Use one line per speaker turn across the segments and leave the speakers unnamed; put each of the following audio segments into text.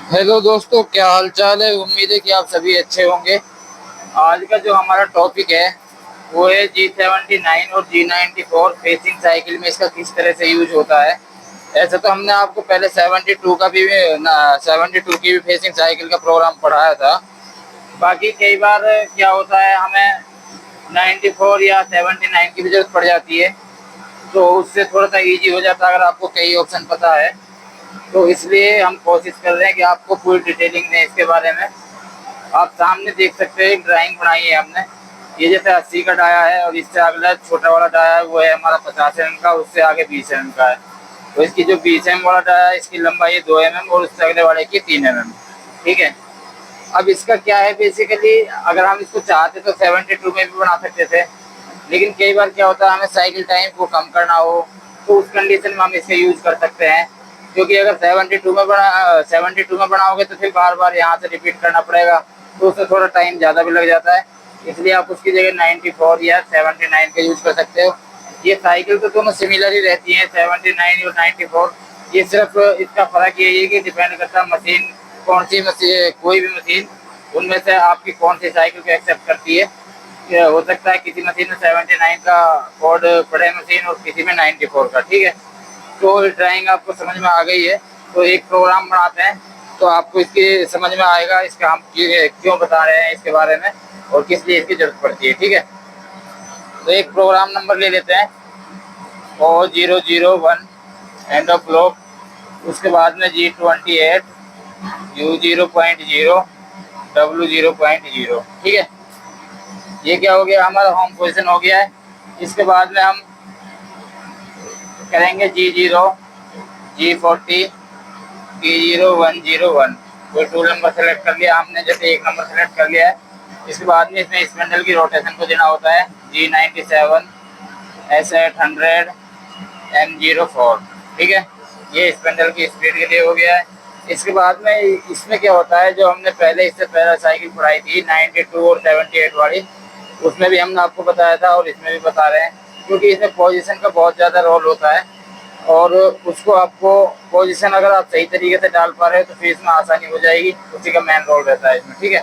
Hello दोस्तों, क्या हाल चाल है। उम्मीद है कि आप सभी अच्छे होंगे। आज का जो हमारा टॉपिक है वो है G79 और G94 फेसिंग साइकिल में इसका किस तरह से यूज होता है। ऐसे तो हमने आपको पहले 72 का भी 72 की भी फेसिंग साइकिल का प्रोग्राम पढ़ाया था। बाकी कई बार क्या होता है, हमें 94 या 79 की भी जरूरत पड़ जाती है, तो उससे थोड़ा सा इजी हो जाता है अगर आपको कई ऑप्शन पता है। तो इसलिए हम कोशिश कर रहे हैं कि आपको पूरी डिटेलिंग दें इसके बारे में। आप सामने देख सकते हैं, एक ड्राइंग बनाई है हमने। ये जैसे 80 का डाया है और इससे अगला छोटा वाला डाया है वो है हमारा 50 mm का, उससे आगे 20 mm का है। तो इसकी जो 20 mm वाला डाया है इसकी लंबाई है 2 mm और उससे अगले वाले की 3 mm। ठीक है। अब इसका क्या है, बेसिकली अगर हम इसको चाहते तो 72 में भी बना सकते थे, लेकिन कई बार क्या होता है हमें साइकिल टाइम को कम करना हो तो उस कंडीशन में हम इसका यूज कर सकते हैं। क्योंकि अगर 72 में बनाओगे तो फिर बार बार यहाँ से रिपीट करना पड़ेगा, तो उससे थोड़ा टाइम ज़्यादा भी लग जाता है। इसलिए आप उसकी जगह 94 या 79 का यूज कर सकते हो। ये साइकिल तो दोनों सिमिलर ही रहती हैं, 79 और 94। ये सिर्फ इसका फर्क ये है कि डिपेंड करता है मशीन कौन सी मशीन, कोई भी मशीन उनमें से आपकी कौन सी साइकिल को एक्सेप्ट करती है। हो सकता है किसी मशीन में 79 का कोड पड़े मशीन और किसी में 94 का। ठीक है। तो ड्राइंग आपको समझ में आ गई है, तो एक प्रोग्राम बनाते हैं तो आपको इसकी समझ में आएगा इसका हम क्यों बता रहे हैं इसके बारे में और किस लिए इसकी जरूरत पड़ती है। ठीक है। तो एक प्रोग्राम नंबर ले लेते हैं, O001 एंड ऑफ ब्लॉक। उसके बाद में G28 U0.0 W0.0। ठीक है। ये क्या हो गया, हमारा होम पोजीशन हो गया है। इसके बाद में हम करेंगे G0 G40 P0101। कोई टूल नंबर सेलेक्ट कर लिया हमने, जैसे एक नंबर सेलेक्ट कर लिया है। इसके बाद में इसमें स्पेंडल की रोटेशन को देना होता है G97 S800 M04। ठीक है। ये स्पेंडल की स्पीड के लिए हो गया है। इसके बाद में इसमें क्या होता है, जो हमने पहले इससे पहले साइकिल पढ़ाई थी 92 और 78 वाली, उसमें भी हमने आपको बताया था और इसमें भी बता रहे हैं। क्योंकि इसमें पोजीशन का बहुत ज़्यादा रोल होता है और उसको आपको पोजीशन अगर आप सही तरीके से डाल पा रहे हो तो फिर इसमें आसानी हो जाएगी, उसी का मेन रोल रहता है इसमें। ठीक है।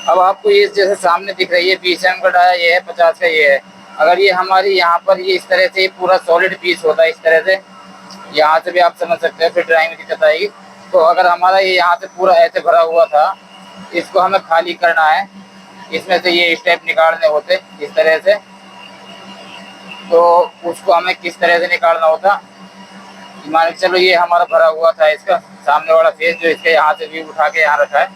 अब आपको ये जैसे सामने दिख रही है 20 mm का डाया ये है, 50 का ये है। अगर ये हमारी यहाँ पर ये इस तरह से पूरा सॉलिड पीस होता है इस तरह से, यहाँ से भी आप समझ सकते हैं, फिर ड्राइंग में दिक्कत आएगी। तो अगर हमारा ये यहाँ से पूरा ऐसे भरा हुआ था, इसको हमें खाली करना है, इसमें से ये स्टेप निकालने होते इस तरह से। तो उसको हमें किस तरह से निकालना होता, मान के चलो ये हमारा भरा हुआ था, इसका सामने वाला फेस जो इसके यहाँ से व्यू उठा के यहाँ रखा है,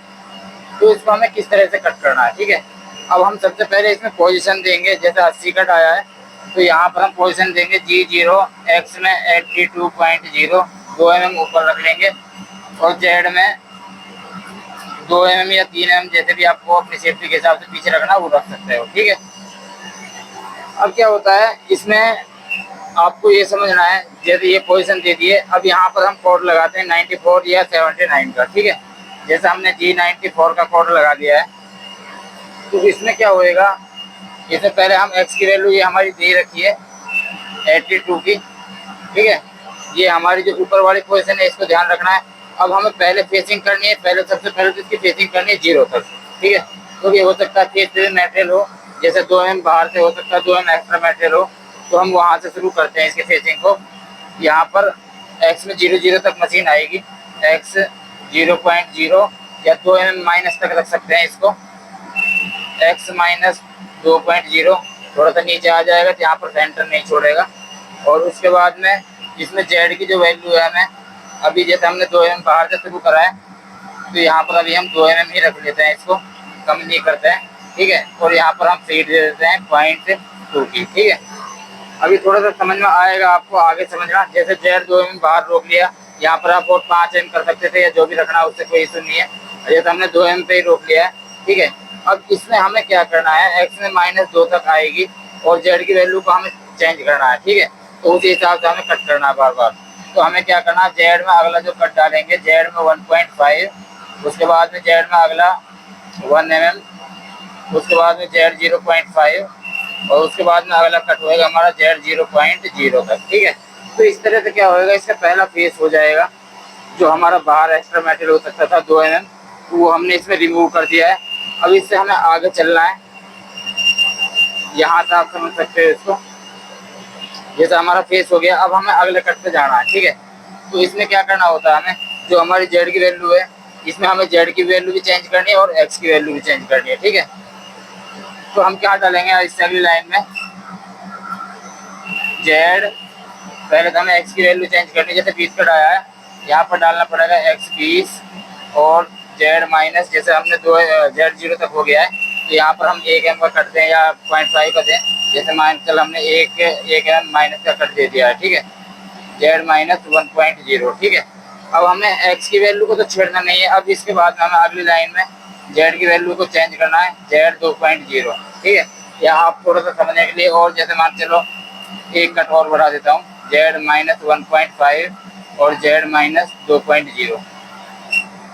तो इसको हमें किस तरह से कट करना है। ठीक है। अब हम सबसे पहले इसमें पोजीशन देंगे, जैसे 80 कट आया है तो यहाँ पर हम पोजीशन देंगे G0 X में 82.0, 2 mm ऊपर रख लेंगे और जेड में 2 mm या 3 mm जैसे भी आपको अपनी सेफ्टी के हिसाब से पीछे रखना वो रख सकते हो। ठीक है। अब क्या होता है इसमें आपको ये समझना है, जैसे ये पोजीशन दे दिए, अब यहाँ पर हम कोड लगाते हैं 94 या 79 का। ठीक है। जैसे हमने G94 का कोड लगा दिया है, तो इसमें क्या होएगा, इससे पहले हम एक्स की वैल्यू ये हमारी दे रखी है 82 की। ठीक है। ये हमारी जो ऊपर वाली पोजीशन है इसको ध्यान रखना है। अब हमें पहले फेसिंग करनी है, पहले सबसे पहले तो इसकी फेसिंग करनी है 0 तक। ठीक है। तो ये हो सकता है फेस से मेटेरियल हो, जैसे 2 mm बाहर से हो सकता है, 2 mm एक्स्ट्रा मेटेरियल हो, तो हम वहाँ से शुरू करते हैं इसके फेसिंग को। यहाँ पर एक्स में 0 तक मशीन आएगी, एक्स 0.0 या 2 mm माइनस तक रख सकते हैं इसको, एक्स माइनस 2.0। थोड़ा सा नीचे आ जाएगा तो यहाँ पर सेंटर नहीं छोड़ेगा। और उसके बाद में इसमें जेड की जो वैल्यू है, हमें अभी जैसे हमने 2 mm बाहर से शुरू करा है, तो यहाँ पर अभी हम 2 mm ही रख लेते हैं, इसको कम नहीं करते हैं। ठीक है। और यहाँ पर हम फीड दे देते हैं 0.2 की। ठीक है। अभी थोड़ा सा समझ में आएगा आपको, आगे समझना। जैसे जेड 2 mm बाहर रोक लिया, यहाँ पर आप और 5 mm कर सकते थे या जो भी रखना उससे कोई इशू नहीं है। जैसे हमने 2 mm पे ही रोक लिया है। ठीक है। अब इसमें हमें क्या करना है, एक्स में -2 तक आएगी और जेड की वैल्यू को हमें चेंज करना है। ठीक है। तो उसी हिसाब से हमें कट करना है बार बार। तो हमें क्या करना है, जेड में अगला जो कट डालेंगे जेड में 1.5, उसके बाद में जेड में अगला 1 mm, उसके बाद में जेड 0.5 और उसके बाद में अगला कट होएगा हमारा जेड 0.0 तक। ठीक है। तो इस तरह से क्या होएगा, इसका पहला फेस हो जाएगा। जो हमारा बाहर एक्स्ट्रा मेटेरियल हो सकता था 2 mm, वो हमने इसमें रिमूव कर दिया है। अब इससे हमें आगे चलना है। यहाँ से आप समझ सकते हो इसको, जैसे हमारा फेस हो गया। अब हमें अगले कट पे जाना है, ठीक है। तो इसमें क्या करना होता है हमें, जो हमारी जेड की वैल्यू है, इसमें हमें जेड की वैल्यू भी चेंज करनी है और एक्स की वैल्यू भी चेंज करनी है, ठीक है। तो हम क्या डालेंगे इस अगली लाइन में, जेड, पहले तो हमें एक्स की वैल्यू चेंज करनी है, जैसे 20 का आया है, यहाँ पर डालना पड़ेगा एक्स 20 और जेड माइनस, जैसे हमने दो जेड 0 तक हो गया है, तो यहाँ पर हम 1 m का कट दें या 0.5 का दें, जैसे मान चल हमने एक m माइनस का कट दे दिया है, ठीक है, जेड माइनस 1.0, ठीक है। अब हमें एक्स की वैल्यू को तो छेड़ना नहीं है। अब इसके बाद हमें अगली लाइन में जेड की वैल्यू को चेंज करना है, जेड 2.0, ठीक है। यहाँ आप थोड़ा सा समझने के लिए, और जैसे मान चलो एक कट और बढ़ा देता हूँ, जेड माइनस 1.5 और जेड माइनस 2.0,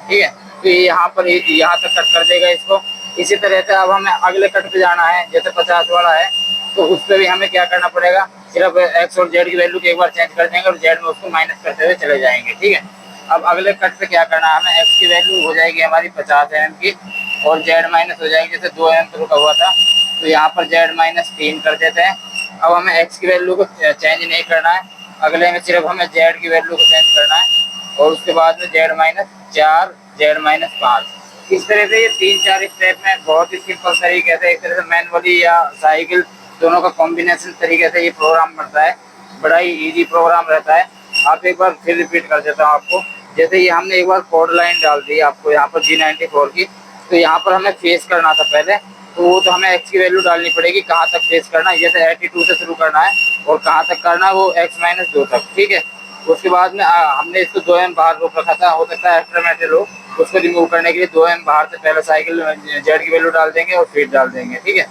ठीक है। तो ये यहाँ पर यहाँ तक कट कर देगा इसको। इसी तरह से अब हमें अगले कट पे जाना है, जैसे 50 वाला है, तो उस पर भी हमें क्या करना पड़ेगा, सिर्फ एक्स और जेड की वैल्यू को एक बार चेंज कर देंगे और जेड में उसको माइनस करते हुए चले जाएंगे, ठीक है। अब अगले कट पे क्या करना है, हमें एक्स की वैल्यू हो जाएगी हमारी 50 mm की और जेड माइनस हो जाएगी, जैसे 2 mm रुका हुआ था, तो यहाँ पर जेड माइनस 3 कर देते हैं। अब हमें एक्स की वैल्यू को चेंज नहीं करना है, अगले में सिर्फ हमें जेड की वैल्यू को चेंज करना है और उसके बाद में जेड माइनस 4, जेड माइनस 5। इस तरह से ये 3-4 स्टेप में बहुत ही सिंपल तरीके से, एक तरह से मैनुअली या साइकिल दोनों का कॉम्बिनेशन तरीके से ये प्रोग्राम बनता है। बड़ा ही इजी प्रोग्राम रहता है। आप एक बार फिर रिपीट कर देता हूँ आपको। जैसे ये हमने एक बार कोड लाइन डाल दी आपको यहाँ पर G94 की, तो यहाँ पर हमें फेस करना था पहले, तो वो तो हमें एक्स की वैल्यू डालनी पड़ेगी, कहाँ तक फेस करना है, जैसे 82 से शुरू करना है और कहाँ तक करना है वो x-2 तक, ठीक है। उसके बाद में हमने इसको 2 m बाहर रोक रखा था, हो सकता है एक्स्ट्रा मेटेरियल हो, उसको रिमूव करने के लिए 2 m बाहर से पहले साइकिल जेड की वैल्यू डाल देंगे और फिर डाल देंगे, ठीक है।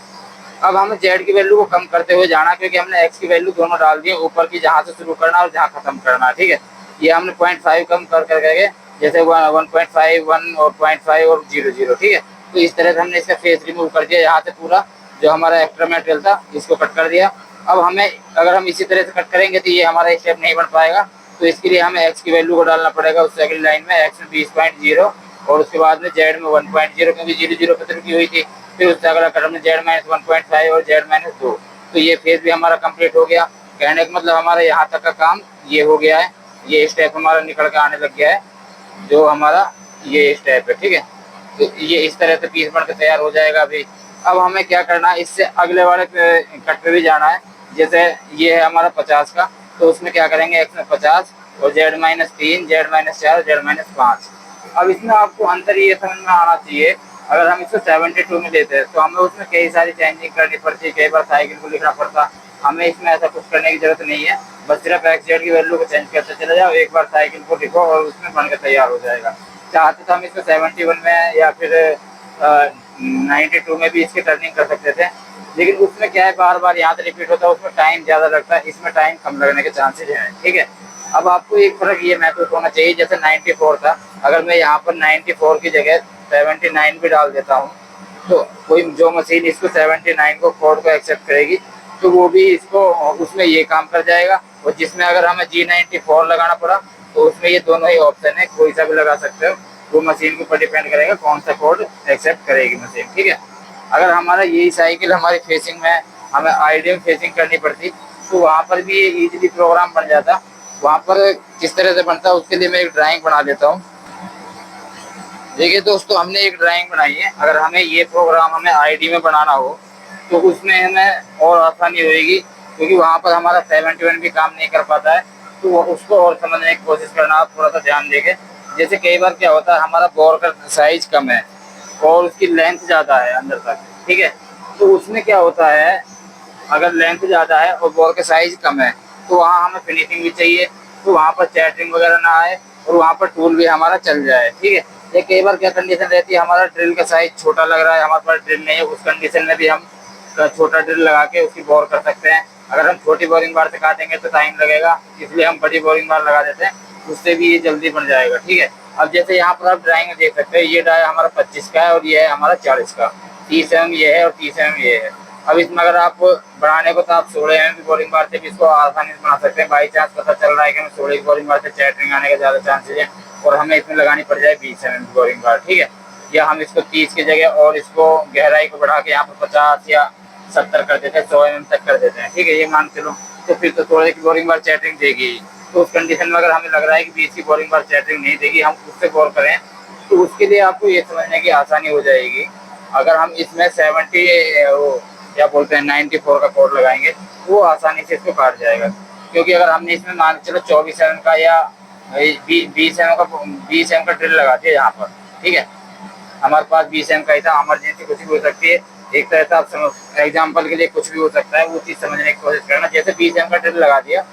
अब हमें जेड की वैल्यू को कम करते हुए जाना, क्योंकि हमने एक्स की वैल्यू दोनों डाल दी है, ऊपर की जहाँ से शुरू करना और जहाँ खत्म करना, ठीक है। ये हमने 0.5 कम कर करके, जैसे 1.5, 1 और 0.5 और 0.0, ठीक है। तो इस तरह से हमने इसका फेस रिमूव कर दिया, यहाँ से पूरा जो हमारा एक्स्ट्रा मेटेरियल था इसको कट कर दिया। अब हमें, अगर हम इसी तरह से कट करेंगे तो ये हमारा स्टेप नहीं बन पाएगा, तो इसके लिए हमें एक्स की वैल्यू को डालना पड़ेगा उससे अगली लाइन में, एक्स में 20.0 और उसके बाद में जेड में 1.0, क्योंकि 0.0 पे रुकी हुई थी। फिर उससे अगला कट हमने जेड माइनस 1.5 और जेड माइनस 2, तो ये फेज भी हमारा कंप्लीट हो गया। कहने का मतलब हमारा यहाँ तक का काम ये हो गया है, ये स्टेप हमारा निकल के आने लग गया है, जो हमारा ये स्टेप है, ठीक है। तो ये इस तरह से पीस बनकर तैयार हो जाएगा अभी। अब हमें क्या करना है, इससे अगले वाले कट पे भी जाना है। जैसे ये है हमारा 50 का, तो उसमें क्या करेंगे, एक्स में 50 और Z minus 3, Z minus 4, Z minus 5। अब इसमें आपको अंतर ये समझ में आना चाहिए, अगर हम इसको 72 में लेते हैं तो हमें उसमें कई सारी चेंजिंग करनी पड़ती है, कई बार साइकिल को लिखना पड़ता। हमें इसमें ऐसा कुछ करने की जरूरत नहीं है, बस सिर्फ एक्स जेड की वैल्यू को चेंज करते चले जाओ, एक बार साइकिल को लिखो और उसमें बनकर तैयार हो जाएगा। चाहते तो हम इसको 71 में या फिर 92 में भी इसकी टर्निंग कर सकते थे, लेकिन उसमें क्या है, बार बार यहाँ से रिपीट होता है, उसमें टाइम ज़्यादा लगता है, इसमें टाइम कम लगने के चांसेज हैं, ठीक है। अब आपको एक फर्क ये महसूस होना चाहिए, जैसे 94 था, अगर मैं यहाँ पर 94 की जगह 79 भी डाल देता हूँ, तो कोई जो मशीन इसको 79 को कोड को एक्सेप्ट करेगी, तो वो भी इसको उसमें ये काम कर जाएगा। और जिसमें अगर हमें G94 लगाना पड़ा, तो उसमें ये दोनों ही ऑप्शन है, कोई सा भी लगा सकते हो, वो मशीन के ऊपर डिपेंड करेगा कौन सा कोड एक्सेप्ट करेगी मशीन, ठीक है। अगर हमारा यही साइकिल हमारी फेसिंग में हमें आइडियल फेसिंग करनी पड़ती, तो वहाँ पर भी ये इजीली प्रोग्राम बन जाता। वहाँ पर किस तरह से बनता है उसके लिए मैं एक ड्राइंग बना देता हूँ। देखिए दोस्तों, हमने एक ड्राइंग बनाई है। अगर हमें ये प्रोग्राम हमें आईडी में बनाना हो तो उसमें हमें और आसानी होगी, क्योंकि वहाँ पर हमारा 71 भी काम नहीं कर पाता है, तो वो उसको और समझने की कोशिश करना, आप थोड़ा सा ध्यान देके। जैसे कई बार क्या होता है, हमारा बोर का साइज कम है और उसकी लेंथ ज़्यादा है अंदर तक, ठीक है। तो उसमें क्या होता है, अगर लेंथ ज़्यादा है और बोर का साइज कम है, तो वहाँ हमें फिनिशिंग भी चाहिए, तो वहाँ पर चैटरिंग वगैरह ना आए और वहाँ पर टूल भी हमारा चल जाए, ठीक है। ये कई बार क्या कंडीशन रहती है, हमारा ड्रिल का साइज छोटा लग रहा है, हमारे पास ड्रिल नहीं है, उस कंडीशन में भी हम छोटा ड्रिल लगा के उसकी बोर कर सकते हैं। अगर हम छोटी बोरिंग बार से काटेंगे तो टाइम लगेगा, इसलिए हम बड़ी बोरिंग बार लगा देते हैं, उससे भी ये जल्दी बन जाएगा, ठीक है। अब जैसे यहाँ पर आप ड्राइंग में देख सकते हैं, ये डाया हमारा 25 का है और ये है हमारा 40 का, 30 mm ये है और 30 mm ये है। अब इसमें अगर आप बढ़ाने को तो आप 16 mm की बोरिंग बार से भी इसको आसानी से बना सकते हैं। बाई चांस पता चल रहा है कि हमें 16 की बोरिंग बार से चैटरिंग आने के ज़्यादा चांसेज हैं और हमें इसमें लगानी पड़ जाए 20 mm की बोरिंग बार, ठीक है। या हम इसको 30 की जगह और इसको गहराई को बढ़ा के यहाँ पर 50 या 70 कर देते हैं, 100 mm तक कर देते हैं, ठीक है। ये मान चलो तो फिर तो थोड़े की बोरिंग बार चैटरिंग देगी। तो उस कंडीशन में अगर हमें लग रहा है कि 20 की बोरिंग बार चैटरिंग नहीं देगी, हम उससे बोर करें, तो उसके लिए आपको ये समझने की आसानी हो जाएगी। अगर हम इसमें 70 वो क्या बोलते हैं 94 का कोड लगाएंगे, वो आसानी से इसको काट जाएगा। क्योंकि अगर हमने इसमें मान के चलो 24 mm का या 20 mm का ड्रिल लगा दिया यहाँ पर, ठीक है। हमारे पास 20 mm का ही था, इमरजेंसी कुछ भी हो सकती है, एक तरह से आप समझ एग्जाम्पल के लिए कुछ भी हो सकता है, वो चीज़ समझने की कोशिश करना। जैसे 20 mm का ड्रिल लगा दिया,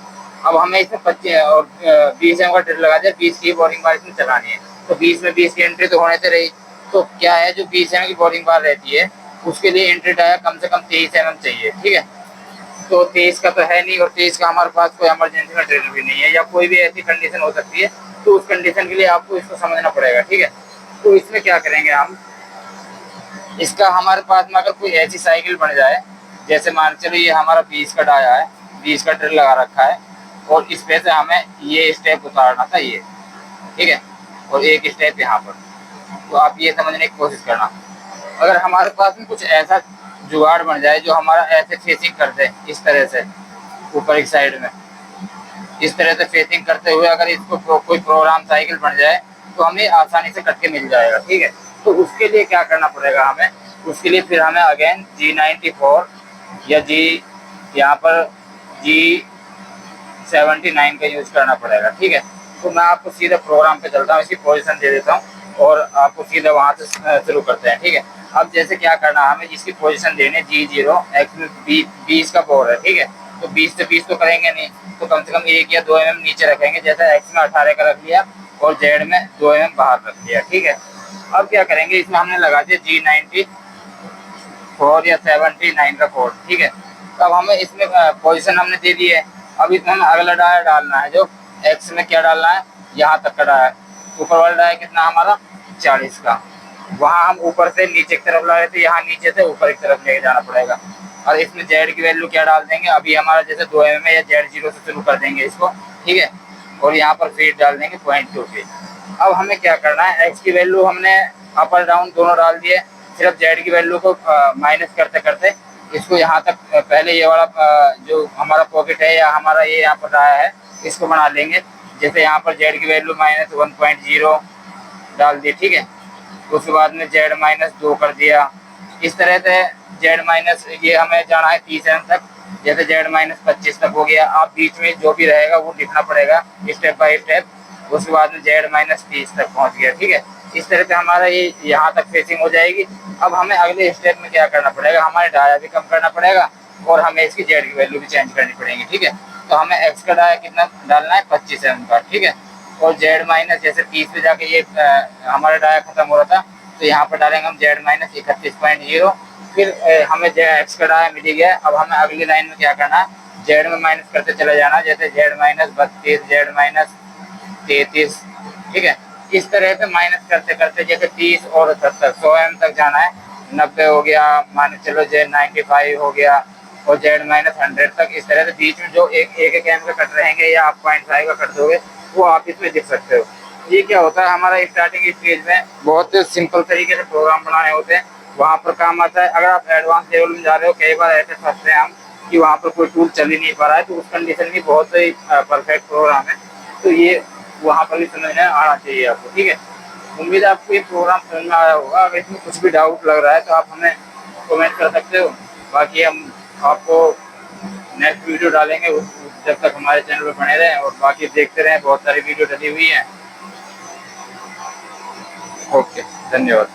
अब हमें इसमें 25 और 20 mm का ड्रिल लगा दिया, 20 की बोरिंग बार इसमें चलानी है, तो 20 में 20 की एंट्री तो होने से रही। तो क्या है, जो 20 mm की बोरिंग बार रहती है उसके लिए एंट्री डाया कम से कम 23 mm चाहिए, ठीक है। तो 23 का तो है नहीं, और 23 का हमारे पास कोई इमरजेंसी में ड्रिल भी नहीं है, या कोई भी ऐसी कंडीशन हो सकती है, तो उस कंडीशन के लिए आपको इसको समझना पड़ेगा, ठीक है। तो इसमें क्या करेंगे हम, इसका हमारे पास में अगर कोई ऐसी साइकिल बन जाए, जैसे मान चलो ये हमारा 20 का डाया है, 20 का ड्रिल लगा रखा है, और इस पे से हमें ये स्टेप उतारना था, ये ठीक है, और एक स्टेप यहाँ पर। तो आप ये समझने की कोशिश करना, अगर हमारे पास में कुछ ऐसा जुगाड़ बन जाए जो हमारा ऐसे फेसिंग कर दे, इस तरह से ऊपर एक साइड में इस तरह से फेसिंग करते हुए अगर इसको कोई प्रोग्राम साइकिल बन जाए, तो हमें आसानी से कट के मिल जाएगा, ठीक है। तो उसके लिए क्या करना पड़ेगा हमें, उसके लिए फिर हमें अगेन G94 या जी यहाँ पर G79 का यूज करना पड़ेगा, ठीक है। तो मैं आपको सीधा प्रोग्राम पे चलता हूँ, इसकी पोजीशन दे देता हूँ और आपको सीधा वहाँ से शुरू करते हैं, ठीक है। अब जैसे क्या करना, हमें जिसकी पोजीशन देनी है G0 x में 20 का बोर है, ठीक है। तो 20 से 20 तो करेंगे नहीं, तो कम से कम 1 या 2 mm नीचे रखेंगे, जैसे x में 18 का रख लिया और z में 2 mm बाहर रख लिया, ठीक है। अब क्या करेंगे, इसमें हमने लगा दिया G94 या 79 का कोड, ठीक है। तो अब हमें इसमें पोजीशन हमने दे दी है। अब इसमें हमें अगला डाया डालना है, जो x में क्या डालना है, यहाँ तक का डाया, ऊपर वाला डाया कितना हमारा 40 का, वहाँ हम ऊपर से नीचे की तरफ ला रहे थे, यहाँ नीचे से ऊपर की तरफ लेके जाना पड़ेगा। और इसमें z की वैल्यू क्या डाल देंगे, अभी हमारा जैसे 2 mm है, या Z0 से शुरू कर देंगे इसको, ठीक है। और यहाँ पर फीट डाल देंगे 0.2 फीट। अब हमें क्या करना है, x की वैल्यू हमने अपर डाउन दोनों डाल दिए, सिर्फ z की वैल्यू को माइनस करते करते इसको यहाँ तक, पहले ये वाला जो हमारा पॉकेट है या हमारा ये यहाँ पर रहा है, इसको बना लेंगे। जैसे यहाँ पर z की वैल्यू -1.0 डाल दी, ठीक है। उसके बाद में Z-2 कर दिया, इस तरह से ये हमें जाना है 30 mm तक, जैसे Z-25 तक हो गया। आप बीच में जो भी रहेगा वो लिखना पड़ेगा स्टेप बाय स्टेप। उसके बाद में Z-30 तक पहुंच गया, ठीक है। इस तरह से हमारा ये यहाँ तक फेसिंग हो जाएगी। अब हमें अगले स्टेप में क्या करना पड़ेगा, हमारे डाया भी कम करना पड़ेगा और हमें इसकी Z की वैल्यू भी चेंज करनी पड़ेगी, ठीक है। तो हमें x का डाया कितना डालना है, 25 mm का, ठीक है। और Z- जैसे 30 पे जाके ये हमारा डाया खत्म हो रहा था, तो यहाँ पर डालेंगे हम Z-31.0। फिर हमें x का डाया मिल गया। अब हमें अगली लाइन में क्या करना है, Z में माइनस करते चले जाना, जैसे Z-32, Z-33, ठीक है। इस तरह से माइनस करते करते जैसे 30 और 70 100 mm तक जाना है। 90 हो गया, मान चलो Z-95 हो गया, और Z-100 तक। इस तरह से बीच में जो एक एम का कट रहेंगे या आप 0.5 का कट दोगे, वो आप इसमें देख सकते हो। ये क्या होता है, हमारा स्टार्टिंग स्टेज में बहुत सिंपल तरीके से प्रोग्राम बनाने होते हैं, वहाँ पर काम आता है। अगर आप एडवांस लेवल में जा रहे हो, कई बार ऐसे फंसते हैं हम कि वहाँ पर कोई टूल चल ही नहीं पा रहा है, तो उस कंडीशन में बहुत ही परफेक्ट प्रोग्राम है। तो ये वहाँ पर भी समझ में आना चाहिए आपको, ठीक है। उम्मीद है आपको ये प्रोग्राम समझ में आया होगा। अगर इसमें कुछ भी डाउट लग रहा है तो आप हमें कमेंट कर सकते हो। बाकी हम आपको नेक्स्ट वीडियो डालेंगे, जब तक हमारे चैनल पर बने रहें और बाकी देखते रहें, बहुत सारी वीडियो डली हुई हैं। ओके, धन्यवाद।